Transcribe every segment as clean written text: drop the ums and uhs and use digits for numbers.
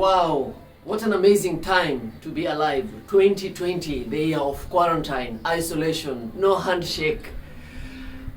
Wow, what an amazing time to be alive. 2020, the year of quarantine, isolation, no handshake,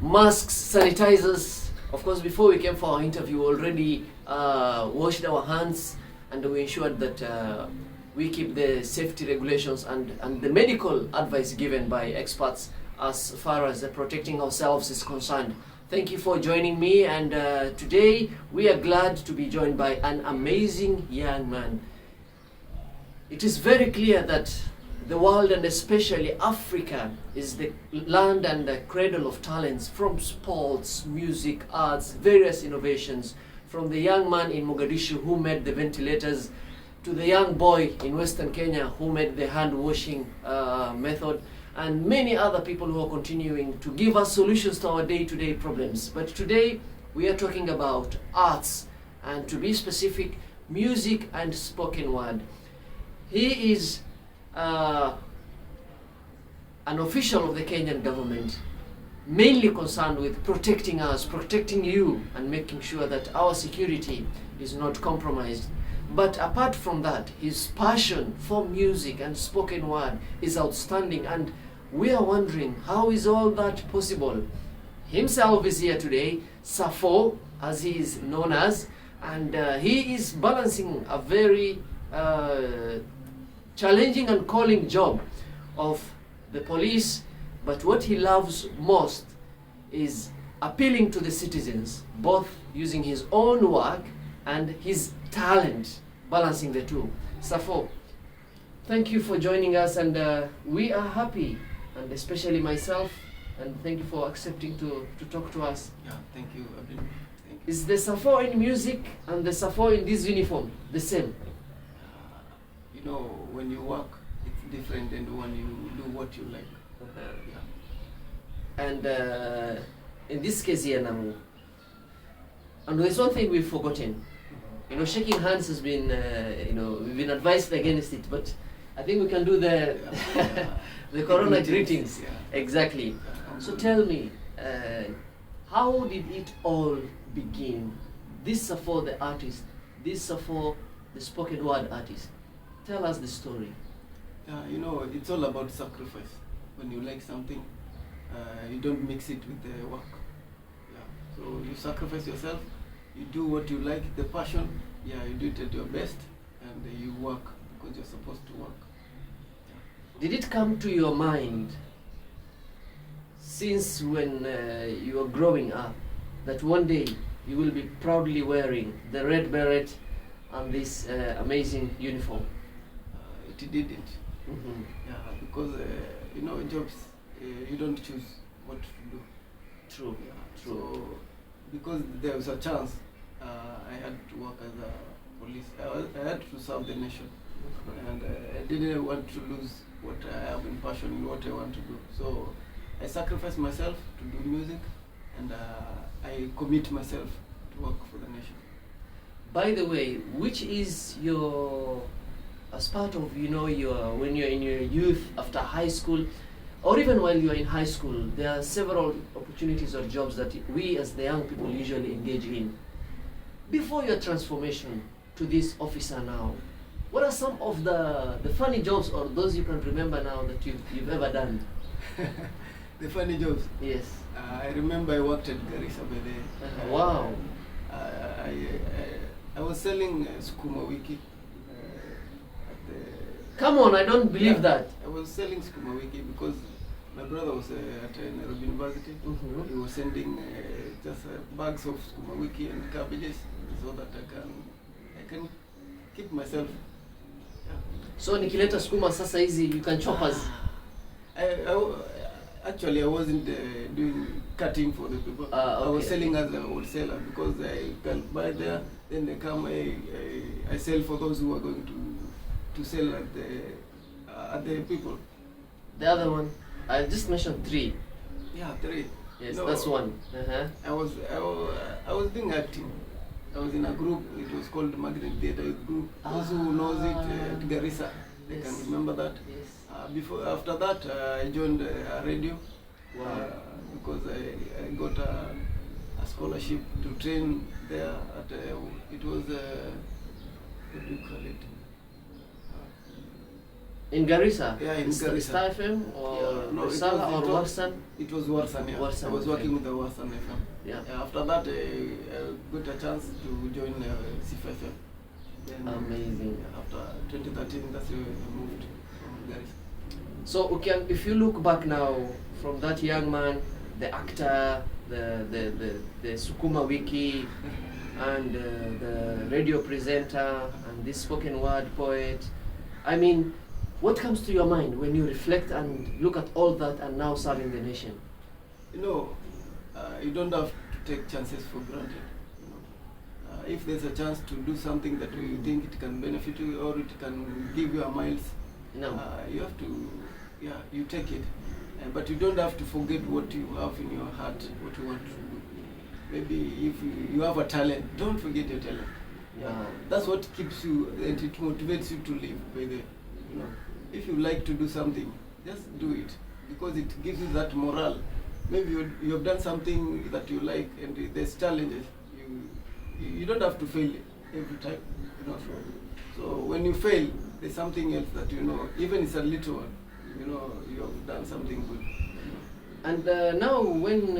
masks, sanitizers. Of course, before we came for our interview, we already washed our hands and we ensured that we keep the safety regulations and the medical advice given by experts as far as protecting ourselves is concerned. Thank you for joining me, and today we are glad to be joined by an amazing young man. It is very clear that the world, and especially Africa, is the land and the cradle of talents, from sports, music, arts, various innovations, from the young man in Mogadishu who made the ventilators to the young boy in Western Kenya who made the hand washing method, and many other people who are continuing to give us solutions to our day-to-day problems. But today we are talking about arts, and to be specific, music and spoken word. He is an official of the Kenyan government, mainly concerned with protecting us, protecting you, and making sure that our security is not compromised. But apart from that, his passion for music and spoken word is outstanding, and we are wondering, how is all that possible? Himself is here today, Safo, as he is known as, and he is balancing a very challenging and calling job of the police, but what he loves most is appealing to the citizens, both using his own work and his talent, balancing the two. Safo, thank you for joining us, and we are happy, and especially myself, and thank you for accepting to talk to us. Yeah, thank you, Abdul. Thank you. Is the Safo in music and the Safo in this uniform the same? You know, when you work, it's different than when you do what you like. Yeah. And in this case here now, and there's one thing we've forgotten. You know, shaking hands has been, we've been advised against it, but I think we can do the the Corona greetings. Yeah. Exactly. Yeah. So tell me, how did it all begin? This is for the artist, this is for the spoken word artist. Tell us the story. Yeah, you know, it's all about sacrifice. When you like something, you don't mix it with the work. Yeah. So you sacrifice yourself, you do what you like, the passion, yeah, you do it at your best, and you work because you're supposed to work. Did it come to your mind since when you were growing up that one day you will be proudly wearing the red beret and this amazing uniform? It didn't. Mm-hmm. Yeah, because jobs, you don't choose what to do. True. Yeah. True. So because there was a chance, I had to work as a police. I had to serve the nation, and I didn't want to lose what I have in passion in what I want to do. So I sacrificed myself to do music, and I commit myself to work for the nation. By the way, which is your, as part of your when you're in your youth after high school, or even while you're in high school, there are several opportunities or jobs that we as the young people usually engage in. Before your transformation to this officer now, what are some of the funny jobs or those you can remember now that you've ever done? The funny jobs. Yes. I remember I worked at Garissa by there. Wow. I was selling Sukuma Wiki. Come on, I don't believe that. I was selling Sukuma Wiki because my brother was at Nairobi University. Mm-hmm. He was sending just bags of Sukuma Wiki and cabbages so that I can keep myself. Yeah. So nikileta sukuma sasa hizi you can chop us. Actually, I wasn't doing cutting for the people. Okay. I was selling as a wholesaler because I can buy there, then they come. I sell for those who are going to sell at the people. The other one, I just mentioned 3. Yeah, 3. Yes, No, that's one. I was doing acting. I was in a group. It was called Magnet Theatre Youth Group. Those who knows it at Garissa, they Yes. can remember that. Yes. After that, I joined a radio. Wow. Because I got a scholarship to train there. It was what do you call it? In Garissa? Yeah, in Garissa. Star FM or Yeah, no, Sala or Warsan? It was Warsan, yeah. Warsan, I was okay. working with the Warsan FM. Yeah. After that, I got a chance to join CFM. Then, Amazing. After 2013, that's when I moved from Garissa. So if you look back now, from that young man, the actor, the Sukuma Wiki, and the radio presenter, and this spoken word poet, I mean, what comes to your mind when you reflect and look at all that and now serving the nation? You know, you don't have to take chances for granted. You know, if there's a chance to do something that you think it can benefit you or it can give you a miles, No. you have to, you take it. But you don't have to forget what you have in your heart, what you want to do. Maybe if you have a talent, don't forget your talent. Yeah. That's what keeps you and it motivates you to live. By the, you know, if you like to do something, just do it because it gives you that morale. Maybe you have done something that you like, and there's challenges. You don't have to fail every time. You know. So when you fail, there's something else that you know. Even it's a little one. You know, you have done something good. And now, when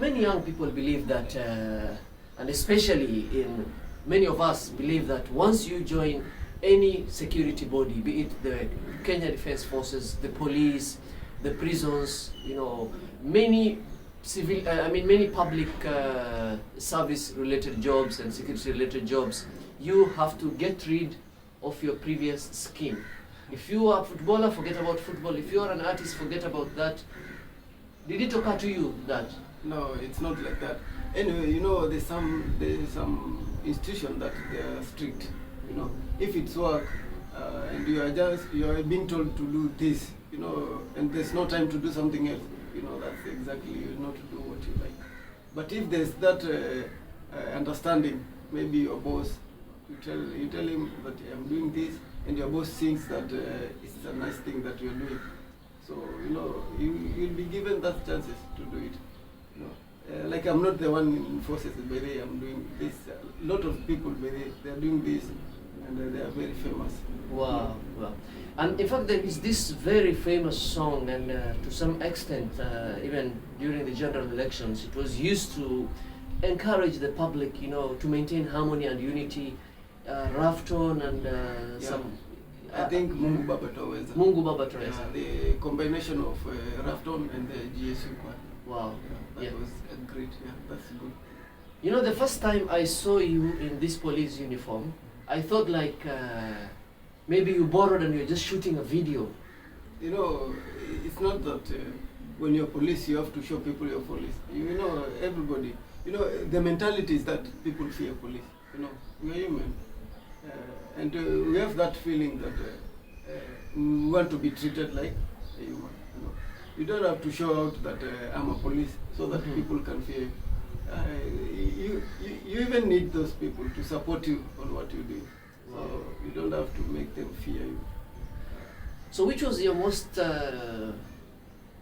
many young people believe that, and especially in many of us believe that once you join any security body, be it the Kenya Defense Forces, the police, the prisons, you know, many many public service-related jobs and security-related jobs, you have to get rid of your previous scheme. If you are a footballer, forget about football. If you are an artist, forget about that. Did it occur to you that? No, it's not like that. Anyway, you know, there's some institution that they are strict. You know, if it's work and you are being told to do this, you know, and there's no time to do something else, you know, that's exactly not to do what you like. But if there's that understanding, maybe your boss, you tell him that I'm doing this, and your boss thinks that it's a nice thing that you're doing. So, you know, you'll be given that chances to do it. You know, like I'm not the one in forces, by the way, I'm doing this. A lot of people, by the way, they're doing this, and they are very famous. Wow, wow. And in fact, there is this very famous song, and to some extent, even during the general elections, it was used to encourage the public, you know, to maintain harmony and unity. Rafton and some. I think Mungu Baba Taweza. Mungu Baba Taweza. The combination of Rafton and the GSU choir. Wow. That was great. Yeah, that's good. You know, the first time I saw you in this police uniform, I thought like maybe you borrowed and you're just shooting a video. You know, it's not that when you're police, you have to show people you're police. You know, everybody. You know, the mentality is that people fear police. You know, we are human. And we have that feeling that we want to be treated like a human. You know, you don't have to show out that I'm a police so that people can fear you. You even need those people to support you on what you do. So you don't have to make them fear you. So which was your most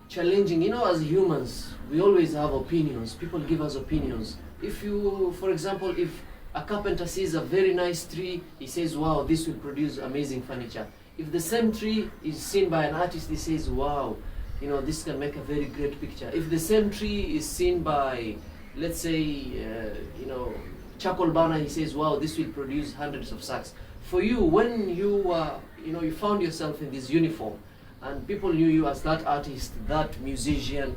challenging? You know, as humans, we always have opinions. People give us opinions. If you, for example, if a carpenter sees a very nice tree, he says, wow, this will produce amazing furniture. If the same tree is seen by an artist, he says, wow, you know, this can make a very great picture. If the same tree is seen by, let's say, you know, charcoal burner, he says, wow, this will produce hundreds of sacks. For you, when you, you know, you found yourself in this uniform and people knew you as that artist, that musician,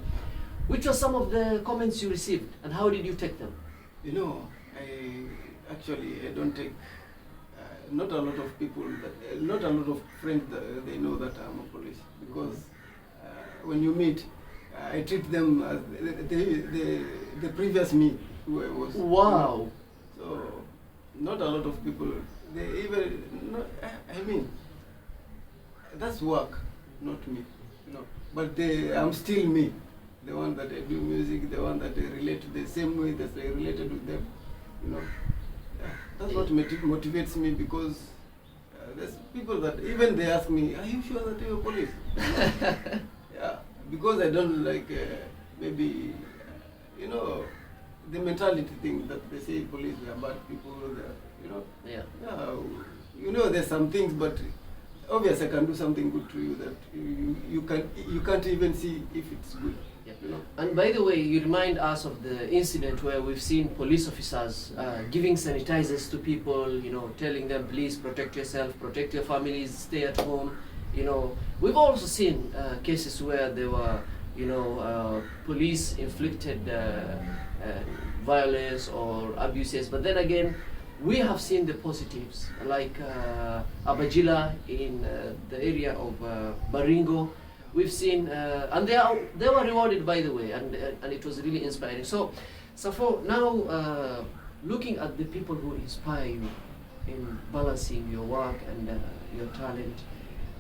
which were some of the comments you received and how did you take them? You know, I don't take, not a lot of people, not a lot of friends, they know that I'm a police because when you meet, I treat them as the previous me who I was. Wow. So, not a lot of people, they even, not, I mean, that's work, not me, you know. But I'm still me, the one that I do music, the one that I relate to the same way that I related with them, you know. That's what motivates me because there's people that even they ask me, are you sure that you're police? Yeah, because I don't like maybe, you know, the mentality thing that they say police are bad people, you know. Yeah. Yeah, you know, there's some things, but obviously I can do something good to you that you can't even see if it's good. Yeah. You know. And by the way, you remind us of the incident where we've seen police officers giving sanitizers to people, you know, telling them, please protect yourself, protect your families, stay at home. You know, we've also seen cases where there were, you know, police inflicted violence or abuses. But then again, we have seen the positives, like Abajila in the area of Baringo. We've seen, and they were rewarded, by the way, and it was really inspiring. So for now, looking at the people who inspire you in balancing your work and your talent,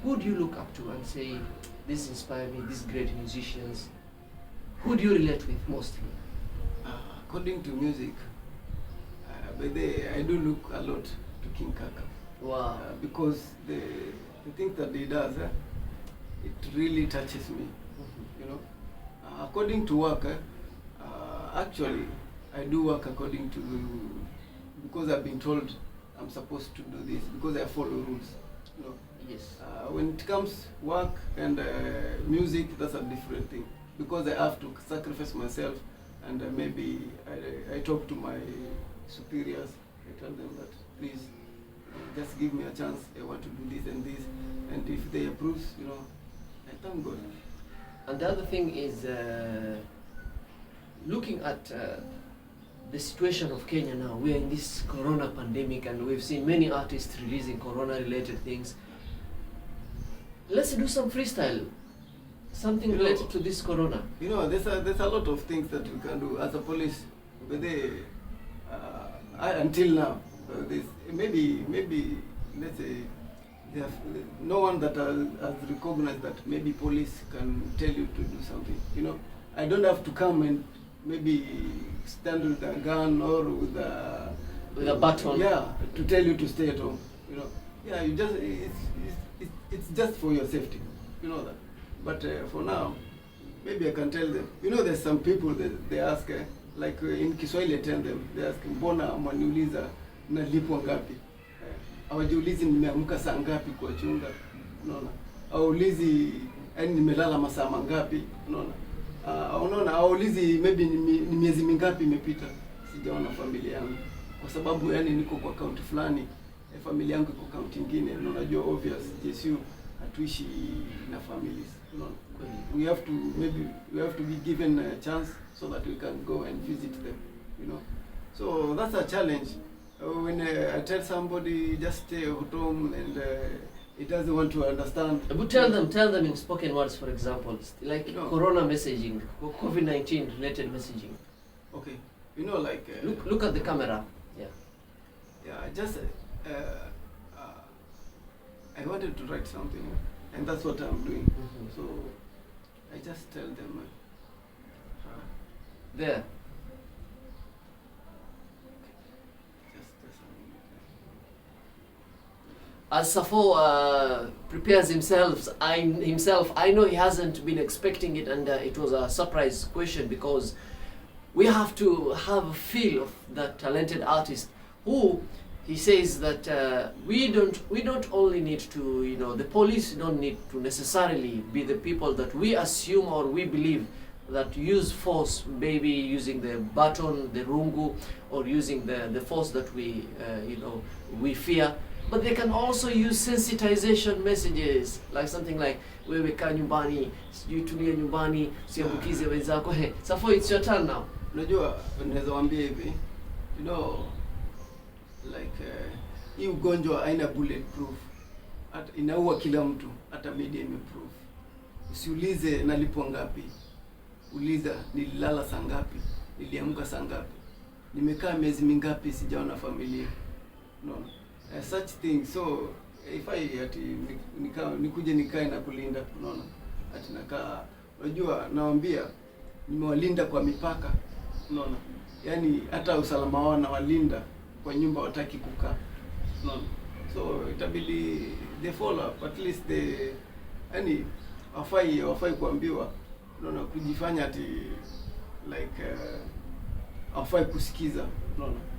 who do you look up to and say, this inspired me, these great musicians? Who do you relate with mostly? According to music, I do look a lot to King Kaka. Wow. Because the things that he does, it really touches me. You know, according to work, actually, I do work according to, because I've been told I'm supposed to do this, because I follow rules. You know. Yes. When it comes work and music, that's a different thing, because I have to sacrifice myself, and maybe I talk to my superiors. I tell them that, please, just give me a chance. I want to do this and this, and if they approve, you know, I thank God. And the other thing is, looking at the situation of Kenya now, we are in this corona pandemic, and we've seen many artists releasing corona-related things. Let's do some freestyle, something related to this corona. You know, there's a lot of things that we can do as a police. But until now, there's maybe let's say, no one that has recognized that maybe police can tell you to do something. You know, I don't have to come and maybe stand with a gun or with a baton. Yeah, to tell you to stay at home. You know, yeah, you just it's just for your safety. You know that. But for now, maybe I can tell them. You know, there's some people that they ask, like in Kiswahili, I tell them, they ask, mbona mwaniuliza nalipwa ngapi? Hawajiulizi nimeamka saa ngapi kwa chunga, unaona? Hawaulizi yani nimelala masaa mangapi, unaona? Unaona, hawaulizi maybe ni miezi mingapi imepita sijaona familia yangu, kwa sababu yani niko kwa county fulani, familia yangu iko county nyingine, na unajua obvious JSU hatuishi na families, unaona? We have to be given a chance so that we can go and visit them, you know. So that's a challenge. When I tell somebody just stay at home and it doesn't want to understand. But tell them in spoken words, for example, like, you know, corona messaging, COVID-19 related messaging. Okay, you know, like look at the camera. Yeah. Yeah, just I wanted to write something, and that's what I'm doing. Mm-hmm. So I just tell them there. As Safo prepares himself, I know he hasn't been expecting it, and it was a surprise question, because we have to have a feel of that talented artist who he says that we don't only need to, you know, the police don't need to necessarily be the people that we assume or we believe that use force, maybe using the baton, the rungu, or using the force that we, you know, we fear. But they can also use sensitization messages, like something like, wewe kaa nyumbani, sijui tulia nyumbani, usiambukize wenzako. Hey, Safo, it's your turn now. Unajua, naweza waambia hivi, you know, like hii ugonjwa haina bulletproof. Inaua kila mtu, hata media imeproof. Usiulize nalipwa ngapi. Uliza nililala saa ngapi, niliamka saa ngapi, nimekaa miezi mingapi sijaona familia. No. Such things. So if I nikuje nikae na kulinda, unaona, ati nakaa, unajua, nawaambia nimewalinda kwa mipaka, unaona, yani hata usalama wao nawalinda kwa nyumba, wataki kukaa, unaona. So itabidi they follow up, at least they, yani wafai kuambiwa, unaona, kujifanya ati like hafai kusikiza, unaona.